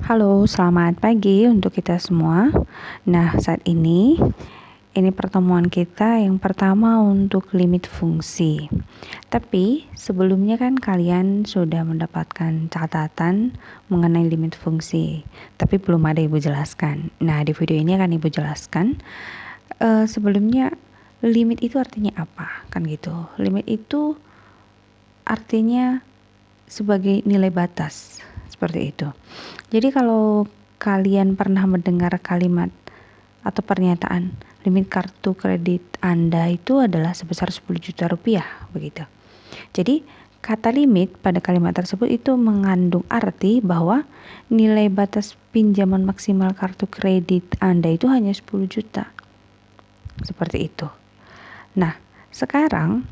Halo, selamat pagi untuk kita semua. Nah, saat ini pertemuan kita yang pertama untuk limit fungsi. Tapi sebelumnya kan kalian sudah mendapatkan catatan mengenai limit fungsi, tapi belum ada Ibu jelaskan. Nah, di video ini akan Ibu jelaskan. Sebelumnya limit itu artinya apa? Kan gitu. Limit itu artinya sebagai nilai batas, seperti itu. Jadi kalau kalian pernah mendengar kalimat atau pernyataan limit kartu kredit Anda itu adalah sebesar 10 juta rupiah, begitu. Jadi kata limit pada kalimat tersebut itu mengandung arti bahwa nilai batas pinjaman maksimal kartu kredit Anda itu hanya 10 juta. Seperti itu. Nah, sekarang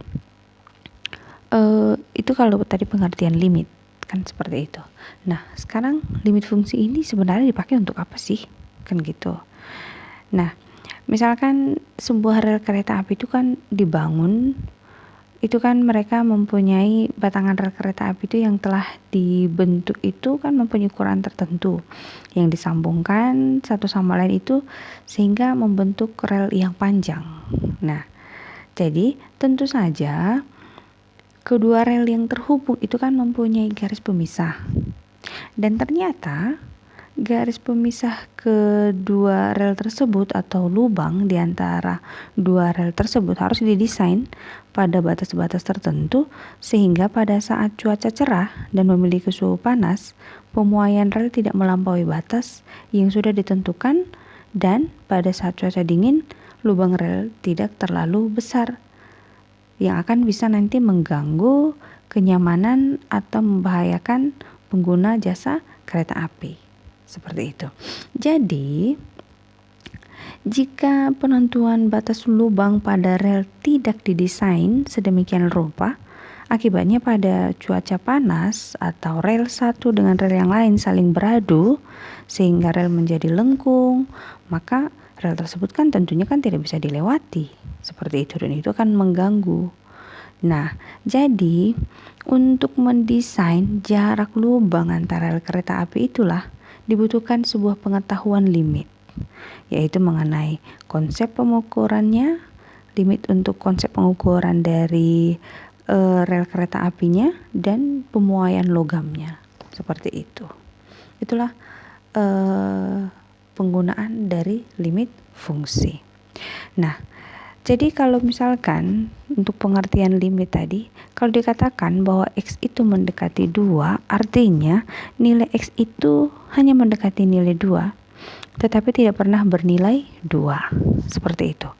itu kalau tadi pengertian limit kan seperti itu. Nah, sekarang limit fungsi ini sebenarnya dipakai untuk apa sih? Kan gitu. Nah, misalkan sebuah rel kereta api itu kan dibangun, itu kan mereka mempunyai batangan rel kereta api itu yang telah dibentuk itu kan mempunyai ukuran tertentu yang disambungkan satu sama lain itu sehingga membentuk rel yang panjang. Nah, jadi tentu saja kedua rel yang terhubung itu kan mempunyai garis pemisah. Dan ternyata garis pemisah kedua rel tersebut atau lubang di antara dua rel tersebut harus didesain pada batas-batas tertentu sehingga pada saat cuaca cerah dan memiliki suhu panas, pemuaian rel tidak melampaui batas yang sudah ditentukan dan pada saat cuaca dingin, lubang rel tidak terlalu besar yang akan bisa nanti mengganggu kenyamanan atau membahayakan pengguna jasa kereta api. Seperti itu. Jadi, jika penentuan batas lubang pada rel tidak didesain sedemikian rupa, akibatnya pada cuaca panas atau rel satu dengan rel yang lain saling beradu sehingga rel menjadi lengkung, maka rel tersebut kan tentunya kan tidak bisa dilewati. Seperti itu dan itu akan mengganggu. Nah, jadi untuk mendesain jarak lubang antara rel kereta api itulah dibutuhkan sebuah pengetahuan limit, yaitu mengenai konsep pengukurannya, limit untuk konsep pengukuran dari rel kereta apinya dan pemuaian logamnya. Seperti itu. Itulah penggunaan dari limit fungsi. Nah, jadi kalau misalkan untuk pengertian limit tadi, kalau dikatakan bahwa X itu mendekati 2, artinya nilai X itu hanya mendekati nilai 2, tetapi tidak pernah bernilai 2. Seperti itu.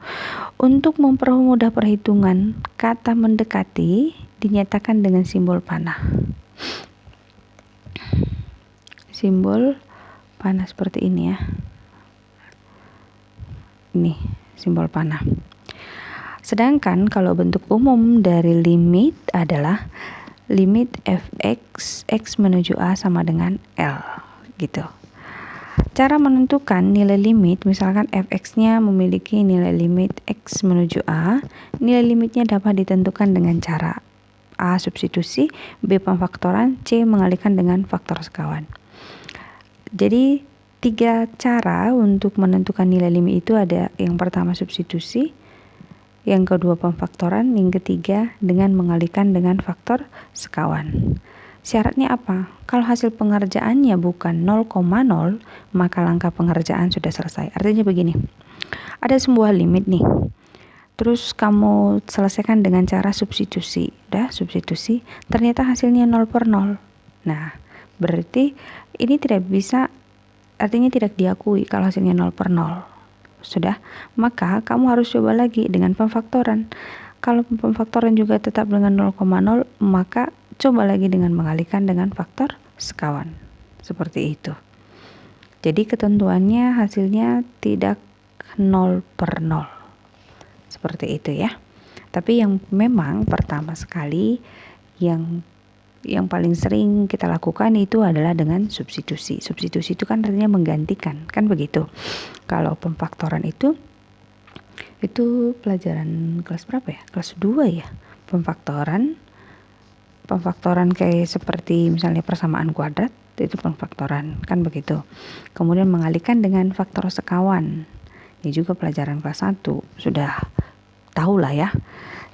Untuk mempermudah perhitungan, kata mendekati dinyatakan dengan simbol panah. Simbol panah seperti ini ya. Ini simbol panah. Sedangkan kalau bentuk umum dari limit adalah limit fx x menuju a sama dengan L gitu. Cara menentukan nilai limit, misalkan fx-nya memiliki nilai limit x menuju a, nilai limitnya dapat ditentukan dengan cara a substitusi, b pemfaktoran, c mengalihkan dengan faktor sekawan. Jadi 3 cara untuk menentukan nilai limit itu ada yang pertama substitusi, yang kedua pemfaktoran, yang ketiga dengan mengalihkan dengan faktor sekawan. Syaratnya apa? Kalau hasil pengerjaannya bukan 0,0, maka langkah pengerjaan sudah selesai. Artinya begini, ada sebuah limit nih, terus kamu selesaikan dengan cara substitusi. Substitusi, ternyata hasilnya 0/0. Nah, berarti ini tidak bisa, artinya tidak diakui kalau hasilnya 0/0. Sudah, maka kamu harus coba lagi dengan pemfaktoran. Kalau pemfaktoran juga tetap dengan 0,0, maka coba lagi dengan mengalihkan dengan faktor sekawan. Seperti itu. Jadi ketentuannya hasilnya tidak 0/0. Seperti itu ya. Tapi yang memang pertama sekali yang paling sering kita lakukan itu adalah dengan substitusi. Substitusi itu kan artinya menggantikan, kan begitu. Kalau pemfaktoran itu pelajaran kelas berapa ya? Kelas 2 ya. Pemfaktoran Pemfaktoran kayak seperti misalnya persamaan kuadrat, itu pemfaktoran, kan begitu. Kemudian mengalihkan dengan faktor sekawan. Ini juga pelajaran kelas 1, sudah tahu lah ya.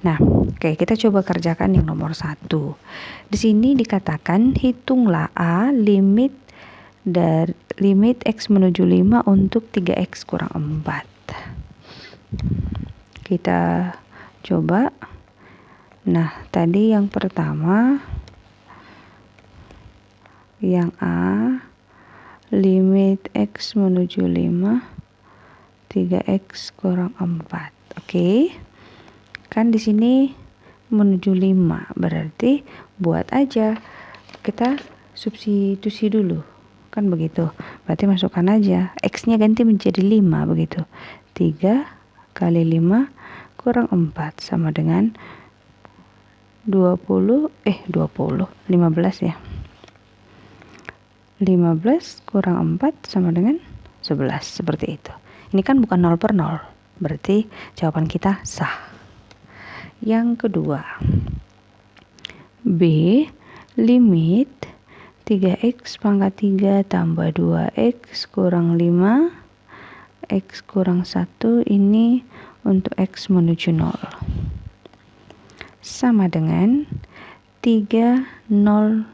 Nah, oke, kita coba kerjakan yang nomor 1. Di sini dikatakan hitunglah A limit x menuju 5 untuk 3x kurang 4. Kita coba. Nah, tadi yang pertama, yang A, limit x menuju 5, 3x kurang 4. Oke. Kan di sini menuju 5, berarti buat aja. Kita substitusi dulu. Kan begitu. Berarti masukkan aja. X-nya ganti menjadi 5 begitu. 3 kali 5 kurang 4 sama dengan 15 ya. 15 kurang 4 sama dengan 11, seperti itu. Ini kan bukan 0 per 0, berarti jawaban kita sah. Yang kedua, B, limit 3x pangkat 3 tambah 2x kurang 5 x kurang 1 ini untuk x menuju 0 sama dengan 3 0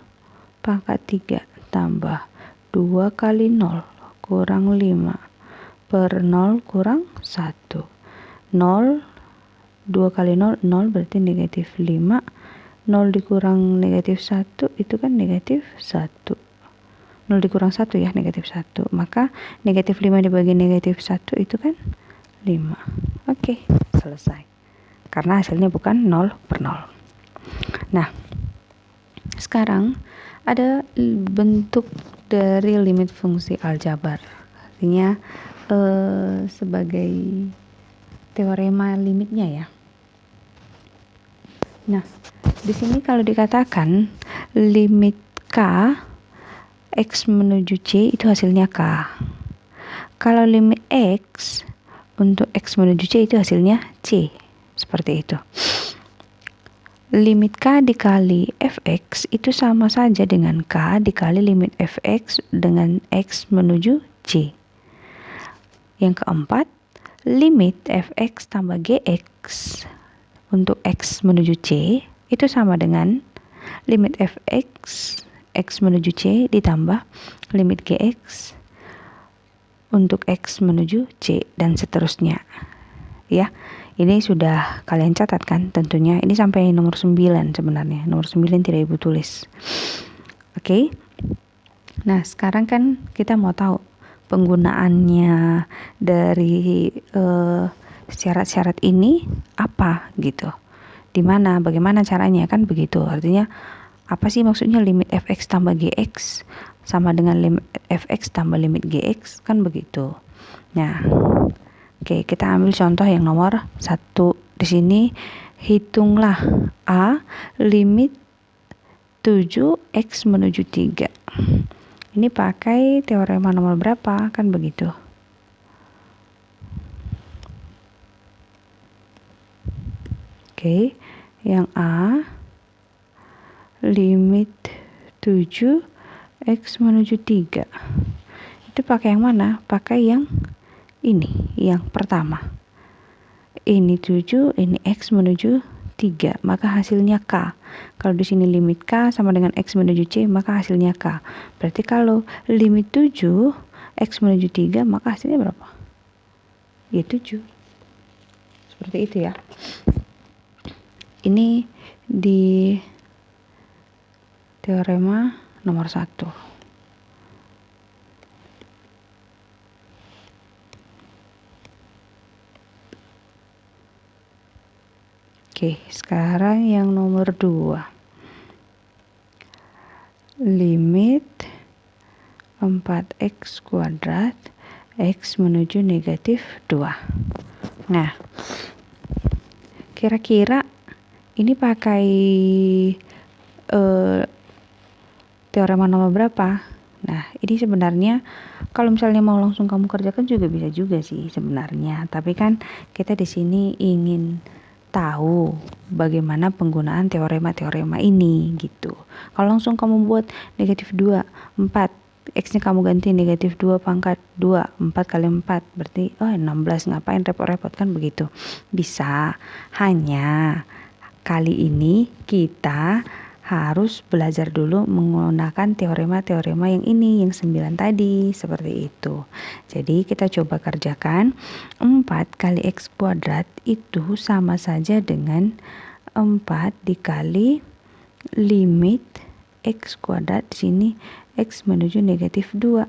pangkat 3 tambah 2 kali 0 kurang 5 per 0 kurang 1. 0, 2 kali 0, 0 berarti negatif 5. 0 dikurang negatif 1 itu kan negatif 1. 0 dikurang 1 ya, negatif 1. Maka negatif 5 dibagi negatif 1 itu kan 5. Oke, selesai. Karena hasilnya bukan 0 per 0. Nah, sekarang ada bentuk dari limit fungsi aljabar. Artinya sebagai teorema limitnya ya. Nah, di sini kalau dikatakan limit K X menuju C itu hasilnya K. Kalau limit X untuk X menuju C itu hasilnya C. Seperti itu. Limit K dikali Fx itu sama saja dengan K dikali limit Fx dengan X menuju C. Yang keempat, limit Fx tambah Gx untuk X menuju C itu sama dengan limit Fx X menuju C ditambah limit Gx untuk X menuju C dan seterusnya. Ya, ini sudah kalian catat kan tentunya. Ini sampai nomor 9 sebenarnya. Nomor 9 tidak ibu tulis. Oke. Nah, sekarang kan kita mau tahu penggunaannya dari syarat-syarat ini apa gitu. Di mana, bagaimana caranya kan begitu. Artinya apa sih maksudnya limit Fx tambah Gx sama dengan limit Fx tambah limit Gx kan begitu. Nah, oke, kita ambil contoh yang nomor 1. Di sini hitunglah A limit 7x menuju 3. Ini pakai teorema nomor berapa? Kan begitu. Oke, yang A limit 7x menuju 3. Itu pakai yang mana? Pakai yang ini, yang pertama. Ini 7, ini x menuju 3, maka hasilnya K. Kalau di sini limit K sama dengan x menuju C, maka hasilnya K. Berarti kalau limit 7 x menuju 3, maka hasilnya berapa? Ya 7. Seperti itu ya. Ini di teorema nomor 1. Oke, sekarang yang nomor 2. Limit 4x kuadrat x menuju negatif 2. Nah, kira-kira ini pakai teorema nomor berapa? Nah, ini sebenarnya kalau misalnya mau langsung kamu kerjakan juga bisa juga sih sebenarnya. Tapi kan kita di sini ingin tahu bagaimana penggunaan teorema-teorema ini gitu. Kalau langsung kamu buat negatif 2, 4, X-nya kamu ganti negatif 2 pangkat 2, 4 kali 4 berarti 16, ngapain repot-repot kan begitu. Bisa, hanya kali ini kita harus belajar dulu menggunakan teorema-teorema yang ini, yang 9 tadi, seperti itu. Jadi kita coba kerjakan. 4 kali X kuadrat itu sama saja dengan 4 dikali limit X kuadrat, di sini X menuju negatif 2.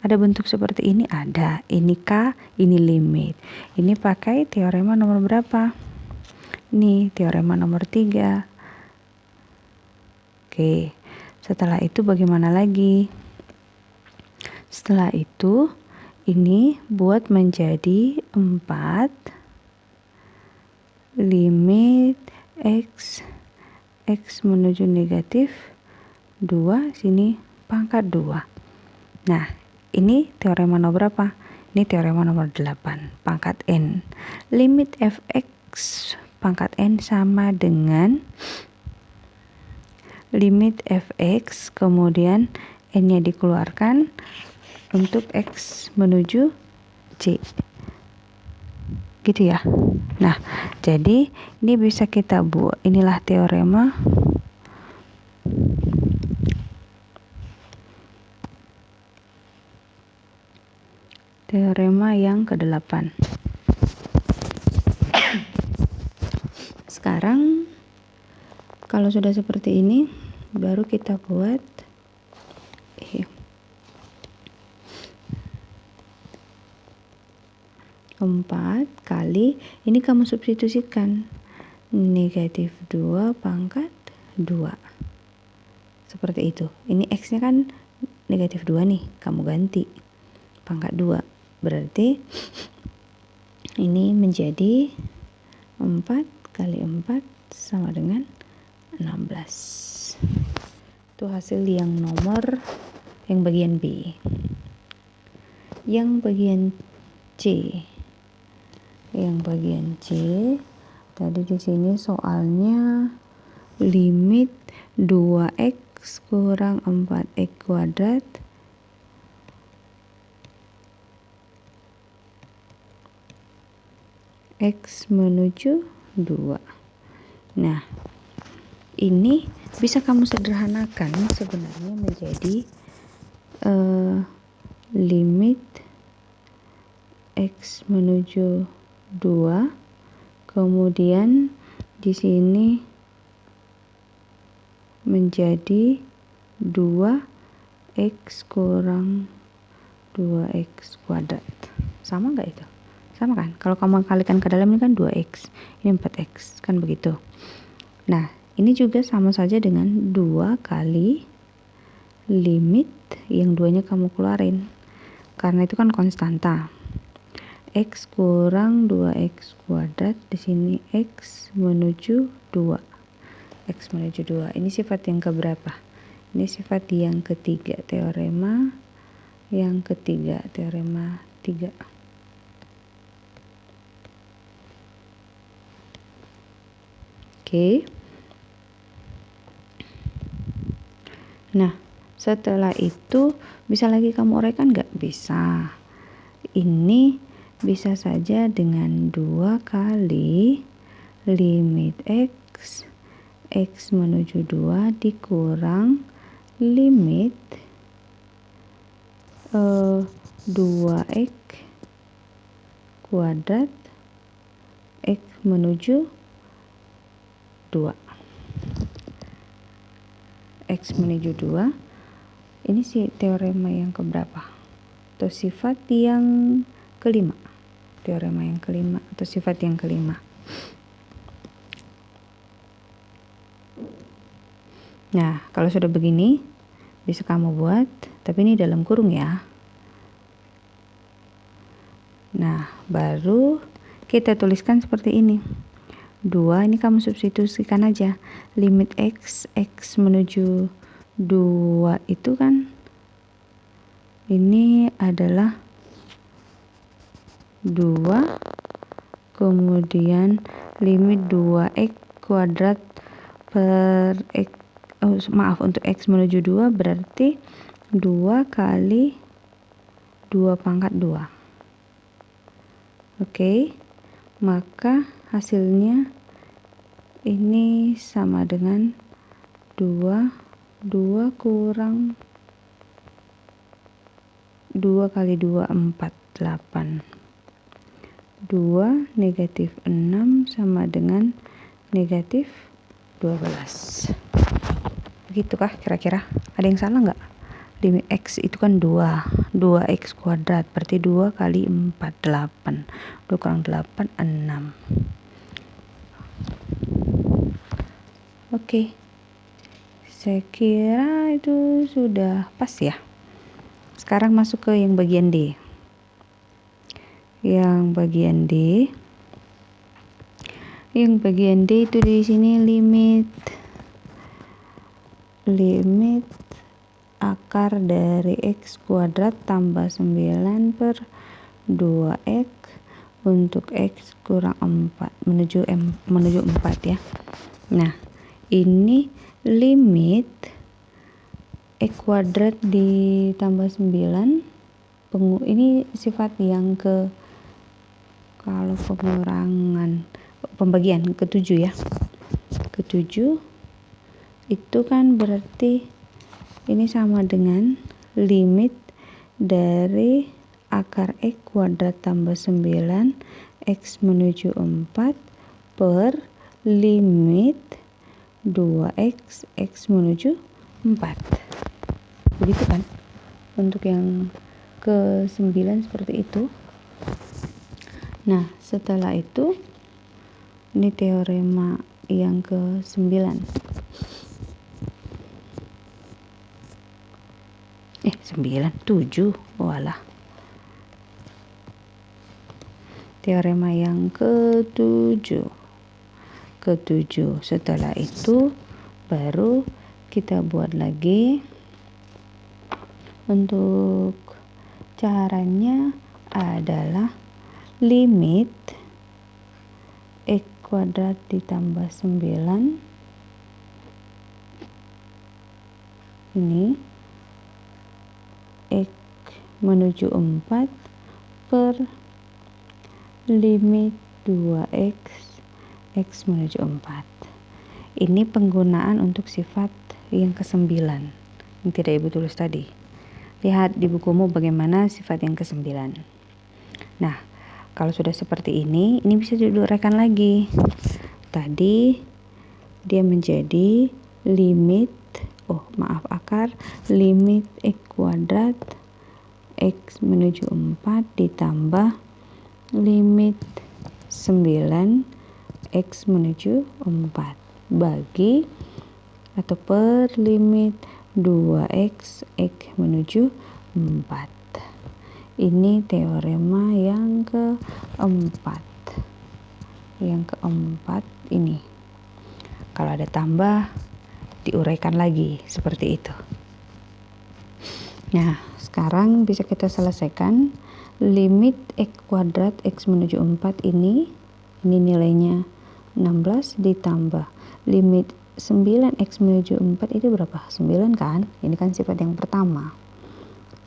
Ada bentuk seperti ini? Ada. Ini K, ini limit. Ini pakai teorema nomor berapa? Ini teorema nomor 3. Oke, setelah itu bagaimana lagi? Setelah itu ini buat menjadi 4 limit X menuju negatif 2, sini pangkat 2. Nah, ini teorema nomor berapa? Ini teorema nomor 8, pangkat N. Limit fx pangkat N sama dengan limit fx, kemudian n-nya dikeluarkan untuk x menuju c. Gitu ya. Nah, jadi ini bisa kita buat. Inilah teorema yang ke-8. Sekarang kalau sudah seperti ini, baru kita buat 4 kali, ini kamu substitusikan negatif 2 pangkat 2. Seperti itu. Ini X-nya kan negatif 2 nih, kamu ganti pangkat 2. Berarti ini menjadi 4 kali 4 sama dengan 16. Itu hasil yang bagian B. Yang bagian C. Yang bagian C tadi di sini soalnya limit 2x kurang 4x kuadrat X menuju 2. Nah, ini bisa kamu sederhanakan sebenarnya menjadi limit X menuju 2, kemudian di sini menjadi 2x kurang 2x kuadrat. Sama nggak itu? Sama kan? Kalau kamu kalikan ke dalam ini kan 2x, ini 4x, kan begitu. Nah, ini juga sama saja dengan 2 kali limit yang 2-nya kamu keluarin. Karena itu kan konstanta. X kurang 2x kuadrat, di sini x menuju 2. X menuju 2. Ini sifat yang keberapa? Ini sifat yang ketiga, teorema yang ketiga, teorema 3. Oke. Nah, setelah itu bisa lagi kamu uraikan nggak? Bisa. Ini bisa saja dengan 2 kali limit x menuju 2 dikurang limit 2x kuadrat x menuju 2. X menuju 2. Ini si teorema yang keberapa? Atau sifat yang kelima. Teorema yang kelima atau sifat yang kelima. Nah, kalau sudah begini bisa kamu buat, tapi ini dalam kurung ya. Nah, baru kita tuliskan seperti ini. 2 ini kamu substitusikan aja. Limit x menuju 2 itu kan ini adalah 2, kemudian limit 2x kuadrat per x, untuk x menuju 2 berarti 2 kali 2 pangkat 2. Oke, maka hasilnya ini sama dengan 2 kurang 2 kali 2 4, 8. 2 negatif 6 sama dengan negatif 12. Begitukah kira-kira? Ada yang salah nggak? Limit x itu kan 2x kuadrat berarti 2 kali 4, 8. 2 kurang 8, 6. Oke, saya kira itu sudah pas ya. Sekarang masuk ke yang bagian D. Yang bagian D itu di sini limit akar dari x kuadrat tambah 9 per 2x untuk x kurang 4 menuju 4 ya. Nah, ini limit x kuadrat ditambah 9, ini sifat yang kalau pembagian ke-7 ya. Ke-7 itu kan berarti ini sama dengan limit dari akar x kuadrat tambah 9 x menuju 4 per limit 2x x menuju 4. Begitu kan? Untuk yang ke-9 seperti itu. Nah, setelah itu ini teorema yang ke-9. 7. Walah. Teorema yang ke-7. Setelah itu baru kita buat lagi. Untuk caranya adalah limit x kuadrat ditambah 9 ini x menuju 4 per limit 2x x menuju 4. Ini penggunaan untuk sifat yang ke-9 yang tidak Ibu tulis tadi. Lihat di bukumu bagaimana sifat yang ke-9. Nah, kalau sudah seperti ini bisa diuraikan lagi. Tadi dia menjadi akar limit x kuadrat x menuju 4 ditambah limit 9 x menuju 4 bagi atau per limit 2x x menuju 4. Ini teorema yang keempat. Yang keempat ini. Kalau ada tambah diuraikan lagi seperti itu. Nah, sekarang bisa kita selesaikan limit x kuadrat x menuju 4 ini nilainya 16 ditambah limit 9x menuju 4 itu berapa? 9 kan? Ini kan sifat yang pertama.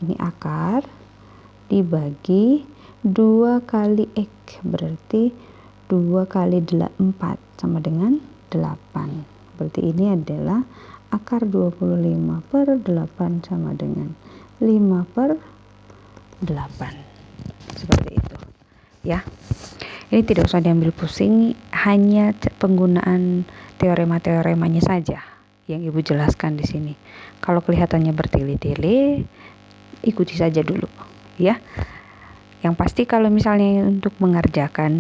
Ini akar dibagi 2 kali x berarti 2 kali 4 sama dengan 8. Berarti ini adalah akar 25 per 8 sama dengan 5 per 8. Seperti itu. Ya. Ini tidak usah diambil pusing, hanya penggunaan teorema-teoremanya saja yang Ibu jelaskan di sini. Kalau kelihatannya bertele-tele, ikuti saja dulu, ya. Yang pasti kalau misalnya untuk mengerjakan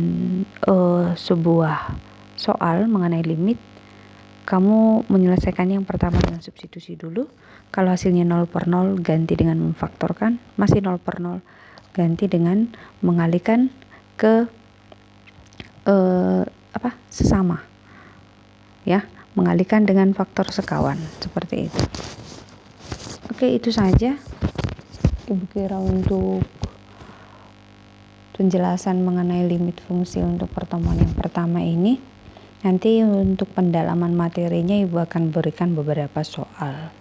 sebuah soal mengenai limit, kamu menyelesaikan yang pertama dengan substitusi dulu. Kalau hasilnya 0 per 0, ganti dengan memfaktorkan. Masih 0 per 0, ganti dengan mengalihkan ke sesama, ya, mengalihkan dengan faktor sekawan seperti itu. Oke, itu saja Ibu kira untuk penjelasan mengenai limit fungsi untuk pertemuan yang pertama ini. Nanti untuk pendalaman materinya Ibu akan berikan beberapa soal.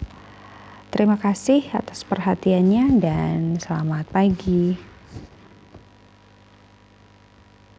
Terima kasih atas perhatiannya dan selamat pagi.